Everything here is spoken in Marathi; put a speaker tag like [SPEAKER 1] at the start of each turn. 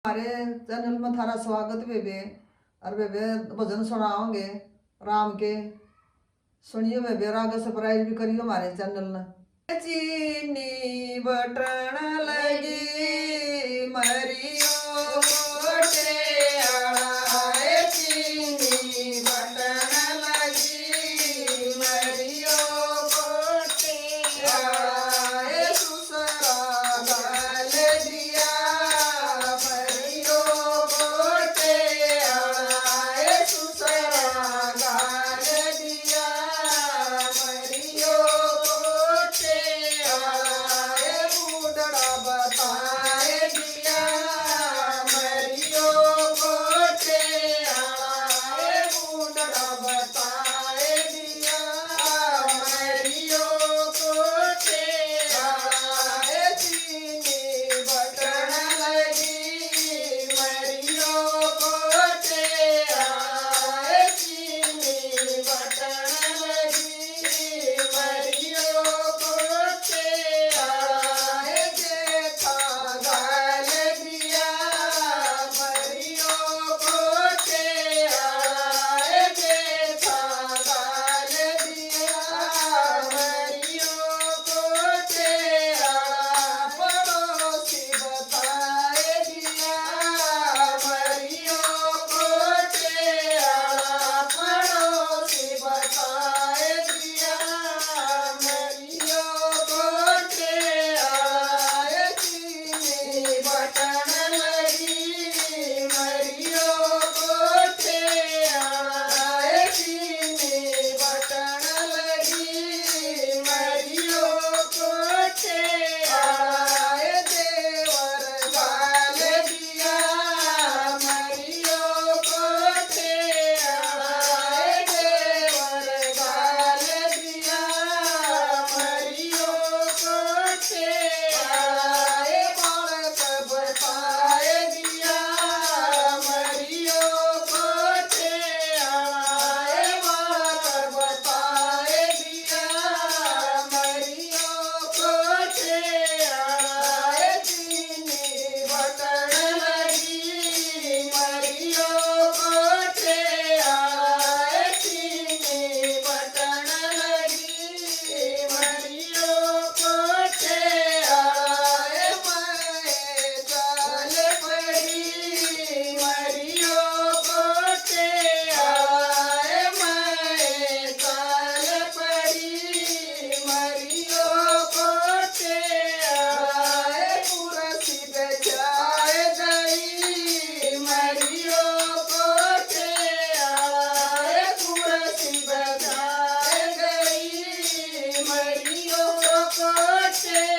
[SPEAKER 1] हमारे चैनल में थारा स्वागत बेबे। और बेबे भजन सुनाओगे राम के, सुनियो बेबे। राग सरप्राइज भी करियो हमारे चैनल ने। चीनी बटन लगी मरियो गोटे आए, चीनी बटन लगी मरियो गोटे आए, सुसरा गाल दिया मरियो गोटे आए, सुसरा गाल दिया मरियो गोटे आए, बूढ़ा बताए दिया मरियो गोटे आए, बूढ़ा बताए दिया मरियो गोटे आए, चीनी बटन लगी मरियो गोटे आए, चीनी बटन लगी मरियो गोटे आए, जेठा गाल दिया मरियो गोटे आए, जेठा गाल दिया मरियो गोटे आए, पड़ोसी बताए दिया मरियो गोटे आए, पड़ोसी बताए दिया मरियो गोटे आए, चीनी बटन लगी मरियो गोटे आए, चीनी बटन लगी मरियो गोटे आए, देवर गाल दिया मरियो गोटे आए, देवर गाल दिया मरियो गोटे आए, बालक बताए दिया मरियो गोटे आए, बालक बताए दिया मरियो गोटे आए, चीनी बटन लगी मरियो गोटे आए, चीनी बटन लगी मरियो गोटे आए, मैं चाल पड़ी मरियो गोटे आए, मैं चाल पड़ी मरियो गोटे आए, कुर्सी बेचाए गई मरियो गोटे आए, कुर्सी बेचाए गई मरियो गोटे